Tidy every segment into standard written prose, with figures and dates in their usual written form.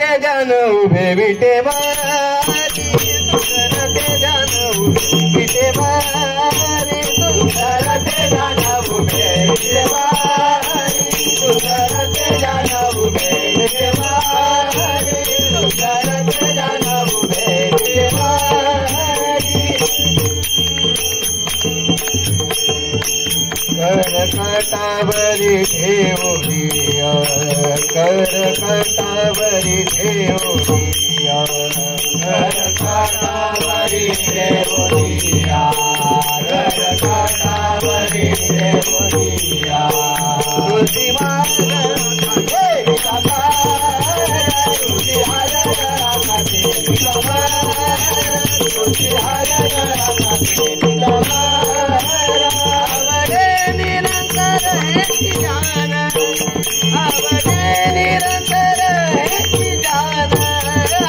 के जान उभे विटेवारी सुंदर के जान उभे विटेवारी सुंदर के जान उभे विटेवारी सुंदर के जान उभे विटेवारी सुंदर के जान उभे विटेवारी करकटावरी ठेवूया करकटावरी ठेवूया करकटावरी ठेवूया करकटावरी ठेवूया तुझी मागे तुझी हारते तुझी हारते आवडे निरंतर हेची जान आवडे निरंतर हेची जान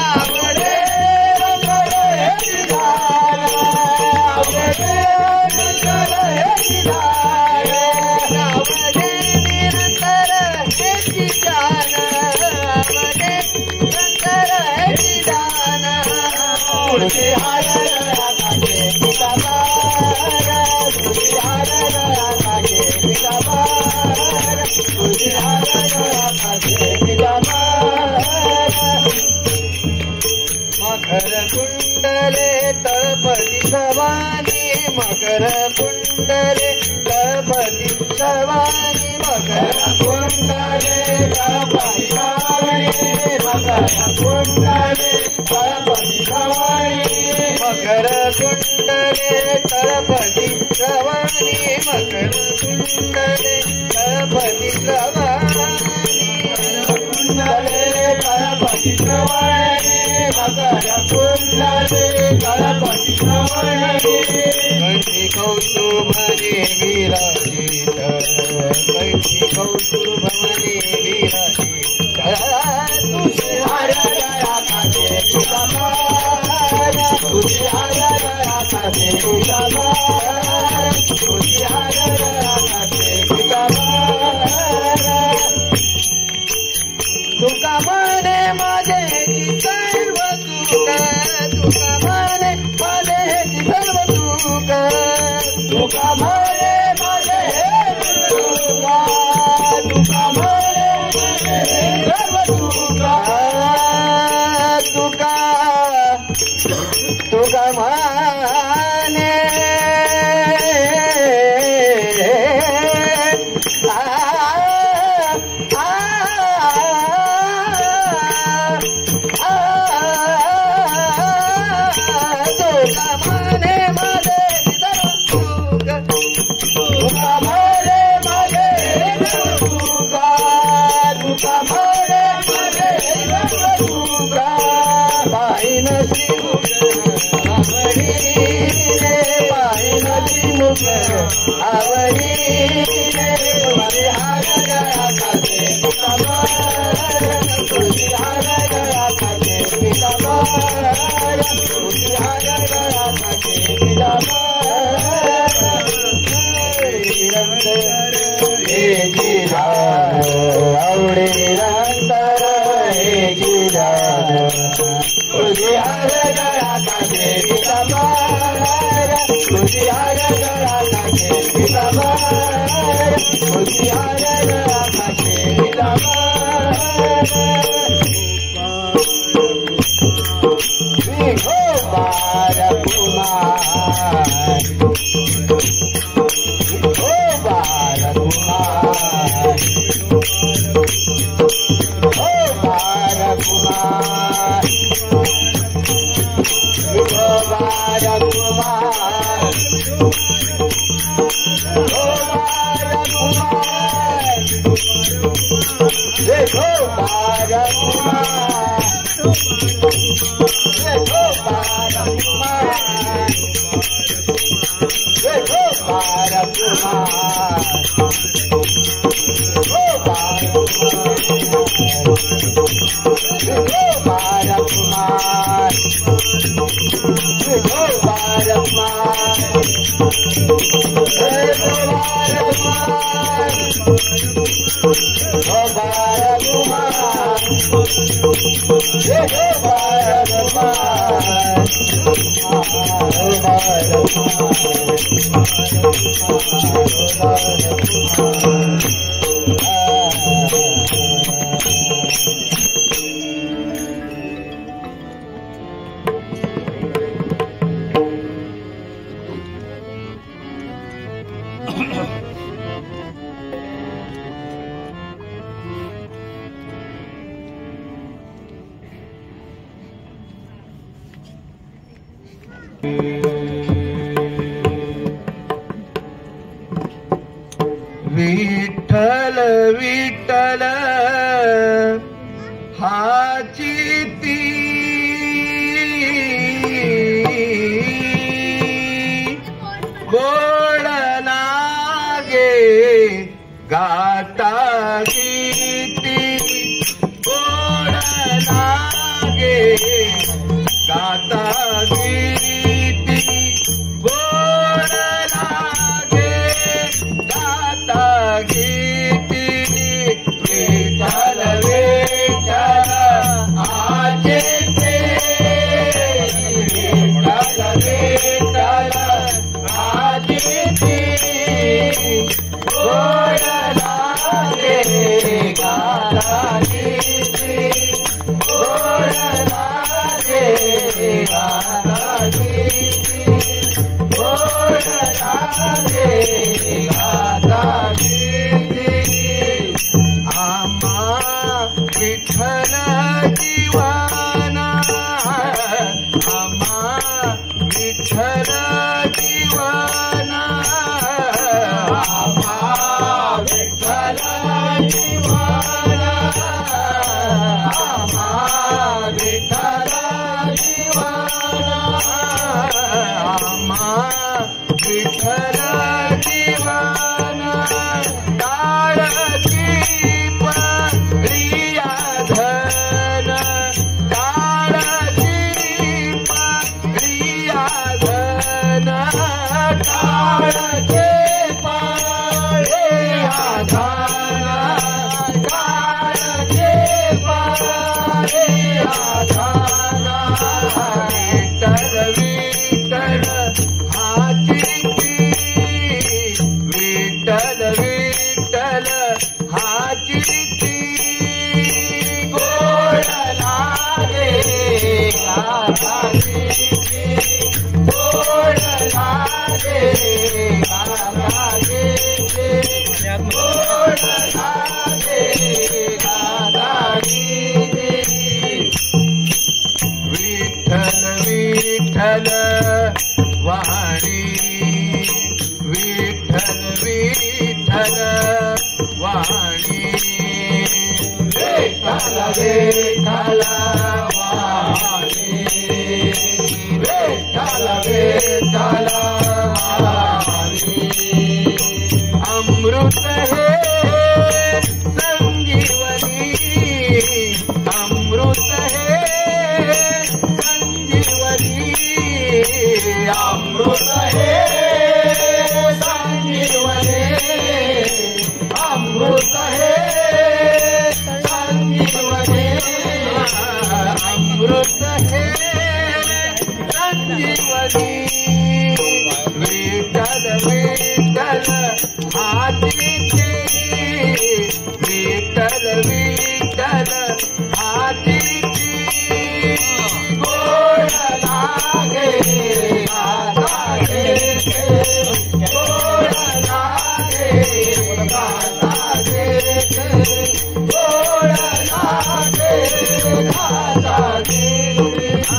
आवडे निरंतर हेची जान आवडे निरंतर हेची जान आवडे निरंतर हेची जान तुझी हारला काके पिता मारा तुझी हारला काके पिता मारा तुझी हारला काके पिता मारा मकर कुंडले तळपती सवानी मकर कुंडले तळपती सवानी मकर कुंडले तळपती सवानी मकर कुंडले तळपती सवानी मकर कुंडले तळपती सवानी मकर कुंडले तळपती सवानी कुंडले तळपती सवानी मकर कुंडले तळपती सवानी कंठी कौस्तुभने विराजित कंठी कौस्तुभने विराजित तुझे हारला काके पिता मारा तुझे हारला काके पिता मारा तुझे हारला काके पिता मारा तुका म्हणे माझेची सर्व सुख तुका म्हणे माझेची सर्व सुख तुका म्हणे माझे सुख तुका म्हणे माझे सर्व सुख तुका तुका म्हणे आवडी तुझी हारला काके पिता मारा तुझी हारला काके पिता मारा तुझी हारला काके पिता मारा हेची जान आवडे निरंतर हेची जान तुझी हारला काके पिता मारा तुझी हारला काके पिता मारा तुझी हारला काके पिता मारा गोपाल कुमार गोपाल कुमार गोपाल कुमार गोपाल कुमार देखो बारा कुमार देखो बारा कुमार देखो बारा कुमार देखो बारा कुमार देखो बारा कुमार Oh, विठ्ठल विठ्ठल हाची ती गोड लागे गाता गीती गोड लागे गाता गीती गोड लागे गाता गीती विठ्ठल विठ्ठल आजे ते विठ्ठल विठ्ठल आजे ते गोड लागे गाता गीती गोड लागे गाता गीती गोड लागे गाता गीती आम्हा विठ्ठल जीवाना आम्हा विठ्ठल जीवाना आम्हा विठ्ठल जीवाना आम्हा विठ्ठल जीवाना आम्हा विठ्ठल जीवाना ताळची परिया धन ताळची परिया धन ताळचे परिया धन ताळचे परिया धन विठ्ठल विठ्ठल हाची विठ्ठल विठ्ठल हाची गोड लागे गाता गीती गोड लागे गाता गीती गोड लागे गाता गीती विठ्ठल विठ्ठल वाणी विठ्ठल विठ्ठल वाणी विठ्ठल विठ्ठल वाणी विठ्ठल विठ्ठल वाणी अमृत हे संजीवनी अमृत हे संजीवनी अमृत हे संजीवनी अमृत हे संजीवनी अमृत हे संजीवनी विठ्ठल विठ्ठल हाची विठ्ठल विठ्ठल हाची गोड लागे गाता गीती गोड लागे गाता गीती गोड लागे गाता गीती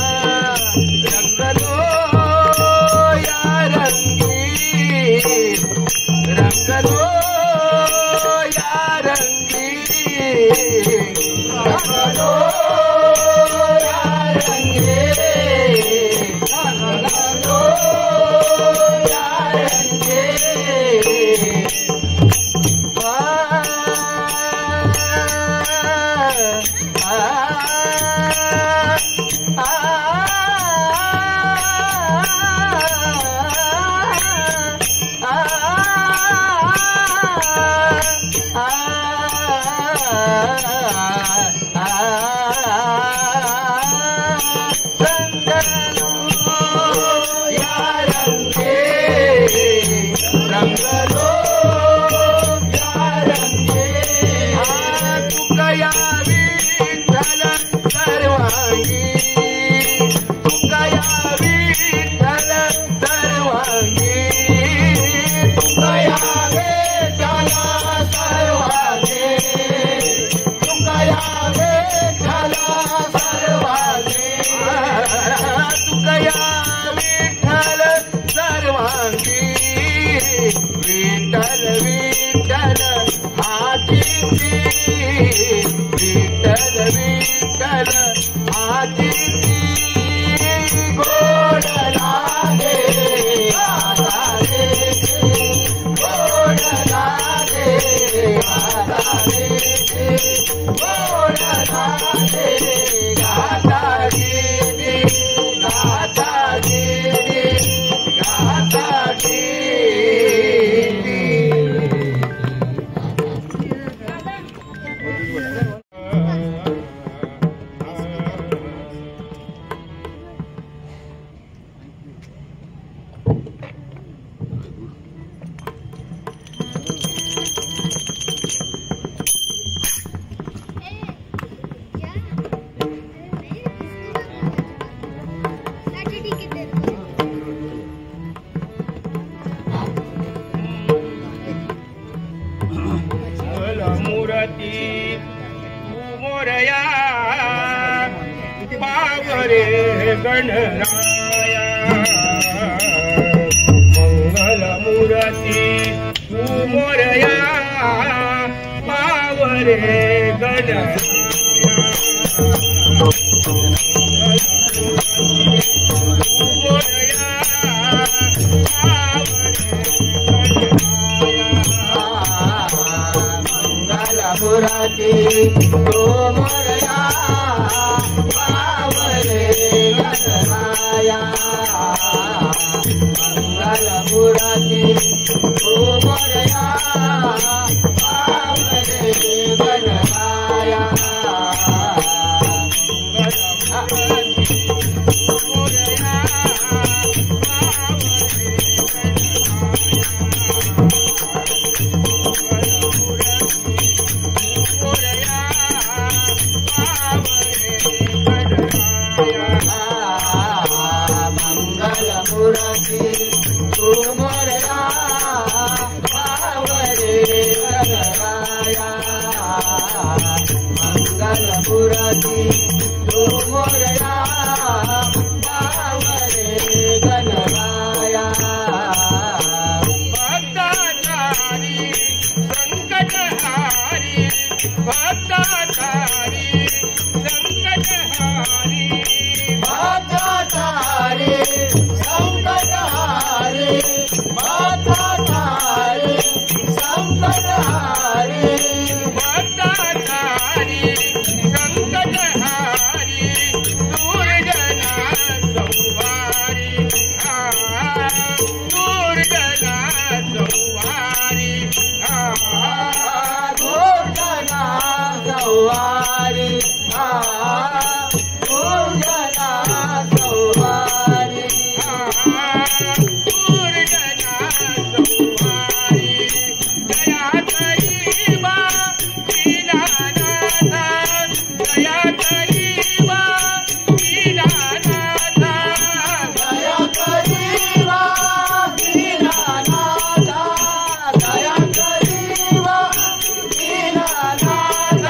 गाताची गोड लागे गाताचे गोड लागे गाताचे गोड लागे गाताची गाताची गाताची मूर्ती तू मोरया पावरे गणराया मंगल मूर्ती तू मोरया पावरे गणराया मोरया मुराती तो मोरया पावरे गणराया मंगल मुराती तो मोरया पावरे गणराया मुराती तू मोरया पावरे गणराया मंगल मुराती तू मोरया पावरे गणराया भक्ताचारी संकटहारी भक्ताचारी संकटहारी भक्ताचारी संकटहारी भक्ताचारी संकटहारी भक्ताचारी संकटहारी दुर्जना संवारी दुर्जना संवारी दुर्जना संवारी दुर्जना संवारी दुर्जना संवारी दया करीबा दीनानाथ दया करीबा दीनानाथ दया करीवा दीनानाथ दया करीवा दीनानाथ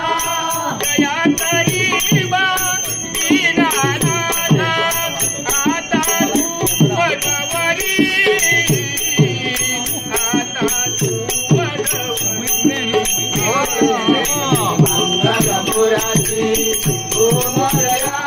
दया करीबा दीनानाथ आता तू भगवरी आता तू भगवरी मंगल मुराती तू मोरया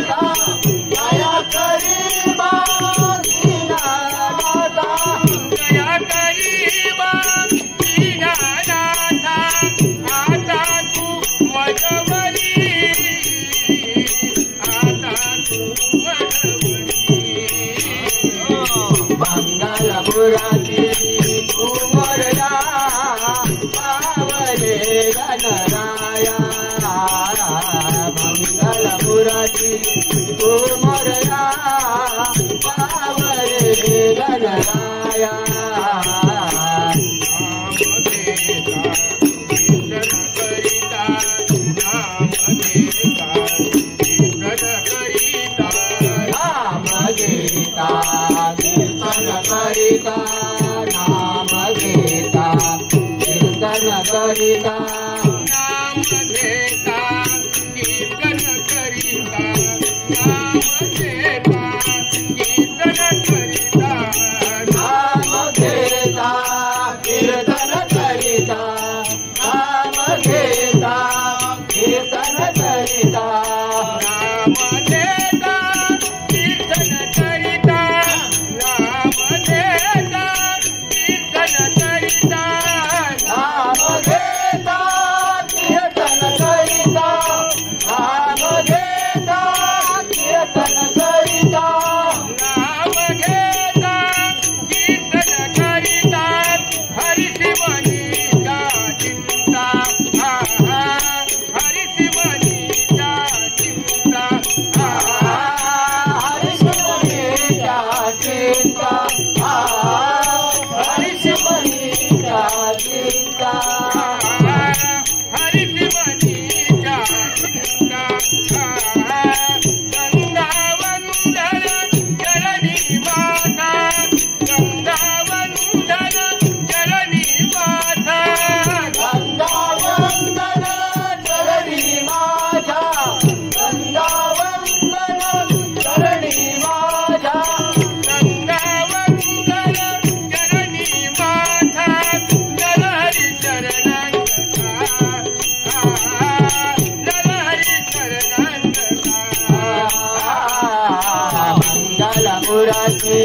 दया करीबा दीनानाथा दया करीबा दीनानाथा आता तू मजवरी आता तू मजवरी मंगल मुरारी कुमरया पावले गणराया मंगल मुरारी कुमरया पावले गणराया नाम घेता कीर्तन करिता नाम घेता कीर्तन करिता नाम घेता कीर्तन करिता नाम घेता कीर्तन करिता नाम घेता कीर्तन करिता नाम घेता कीर्तन करिता नाम घेता कीर्तन करिता नाम घेता कीर्तन करिता नाम घेता कीर्तन करिता नाम घेता कीर्तन करिता नाम घेता कीर्तन करिता हरि शिवनीचा चिंता हरि शिवनीचा चिंता हरि शिवनीचा चिंता हरि शिवनीचा चिंता हरि शिवनीचा चिंता गंगावंदन चरणी माता गंगावंदन चरणी माता गंगावंदन चरणी माझा गंगावंदन चरणी माझा गंगावंदन चरणी माता नरहरि शरणंगता नरहरि शरणंगता मंगल मुरारी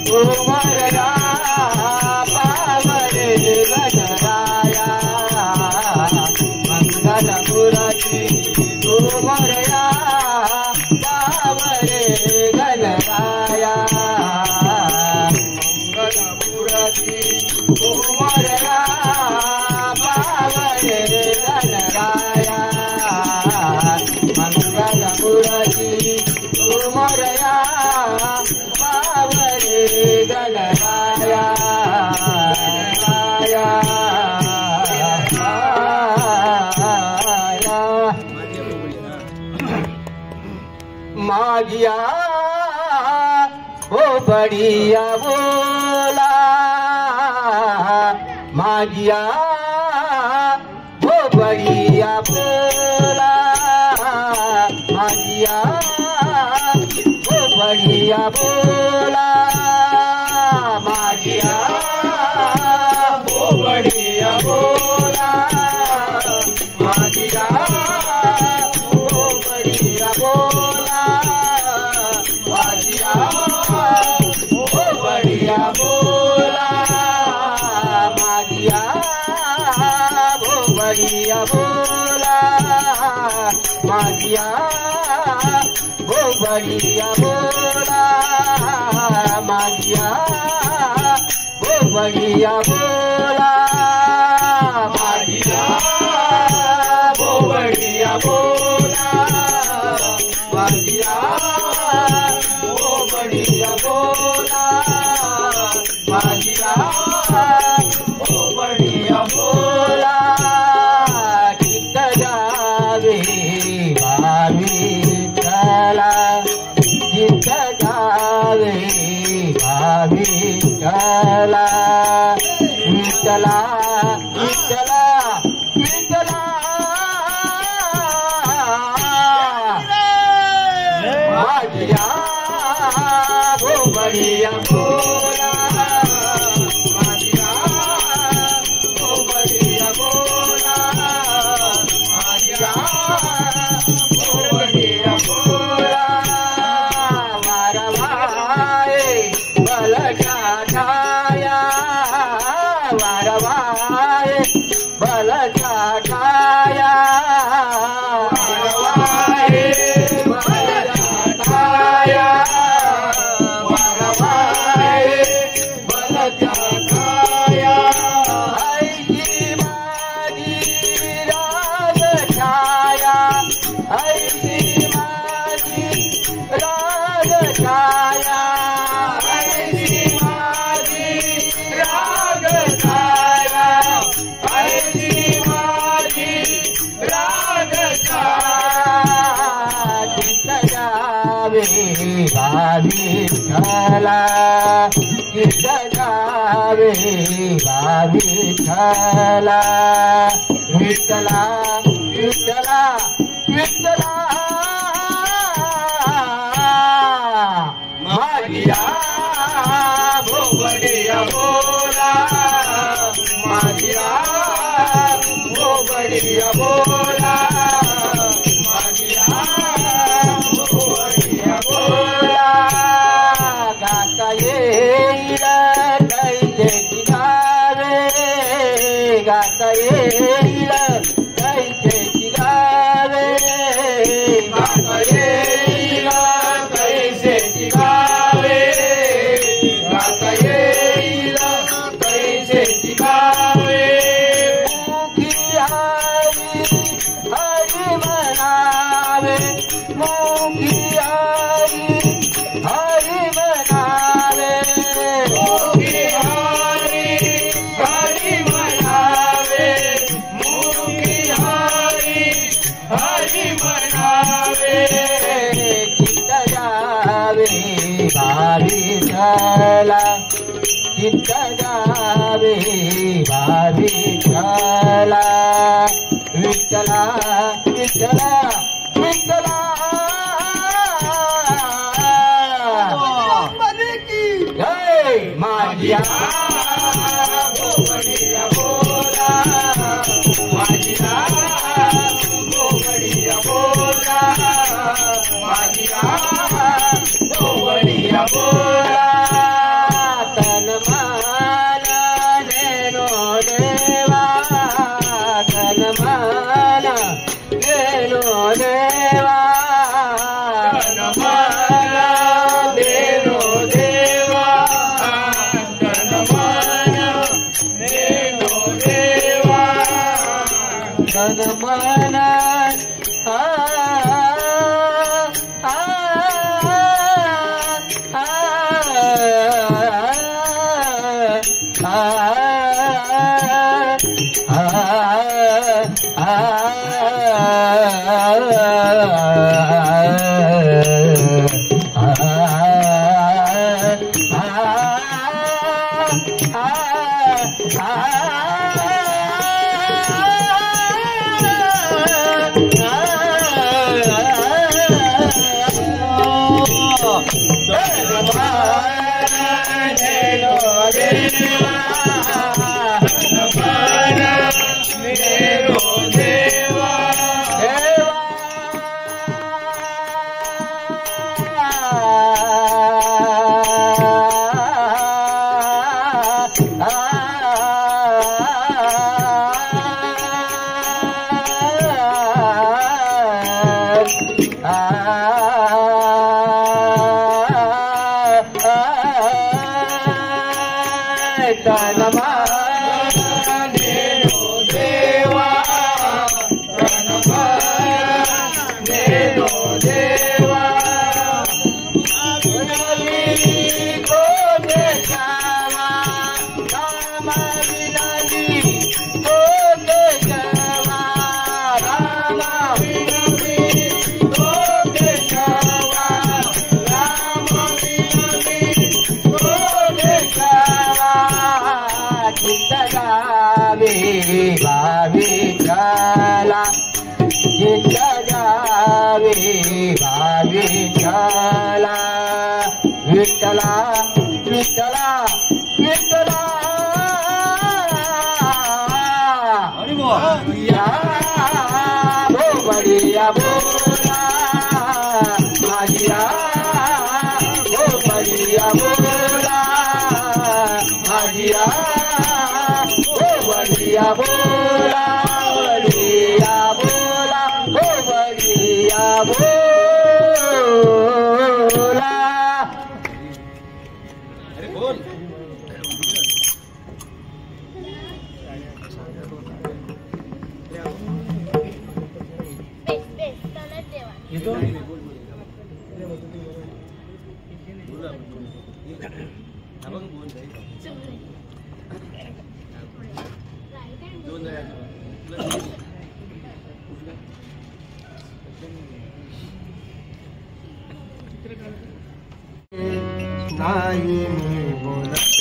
कुमरया पावले गणराया मंगल मुरारी कुमरया पावले गणराया मंगल मुरारी कुमरया पावले गणराया मंगल मुरारी कुमरया पावले गणराया मागिया हो बढ़िया बोला मागिया हो बढ़िया बोला मागिया हो बढ़िया बोला मागिया हो बढ़िया बोला मागिया हो बढ़िया बोला मागिया हो बढ़िया बोला मागिया हो बढ़िया बोला मागिया हो बढ़िया बोला मागिया हो बढ़िया बोला मागिया हो बढ़िया बोला मागिया हो बढ़िया बोला मागिया हो बढ़िया बोला चित्त जावे भावी चला चित्त जावे भावी चला विठला विठला विठला मागिया हो बढ़िया बोला मागिया हो बढ़िया बोला मागिया हो बढ़िया बोला विठ्ठला गीत गावे विठ्ठला विठ्ठला विठ्ठला विठ्ठला माझिया भोवडिया बोला माझिया भोवडिया बोला माझिया भोवडिया बोला गाता येईल कैसेची गावे गाता येईल कैसेची गावे गाता येईल कैसेची गावे गाता येईल कैसेची गावे मुखी हरी हरी म्हणावे मुखी हरी हरी म्हणावे मुखी हरी हरी म्हणावे मुखी हरी हरी म्हणावे चित्त जावे विठ्ठला चित्त जावे विठ्ठला विठ्ठला विठ्ठला विठ्ठला जय माझिया भोवडिया बोला माझिया भोवडिया बोला माझिया भोवडिया बोला तन मन नेनो देवा तन मन नेनो देवा तन मन नेनो देवा तन मन नेनो देवा तन मन विठ्ठला चित्त जावे विठ्ठला विठ्ठला विठ्ठला विठ्ठला या भोवडिया बोला माझिया भोवडिया बोला माझिया भोवडिया बोला बडिया बोला भोवडिया बोला अरे बोल येतो नाही मी बोलत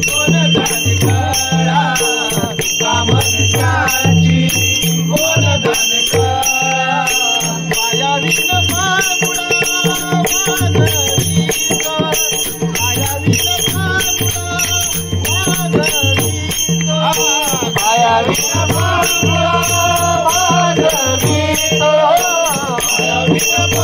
कोण जाणे खरा तुका मन त्याची Bye.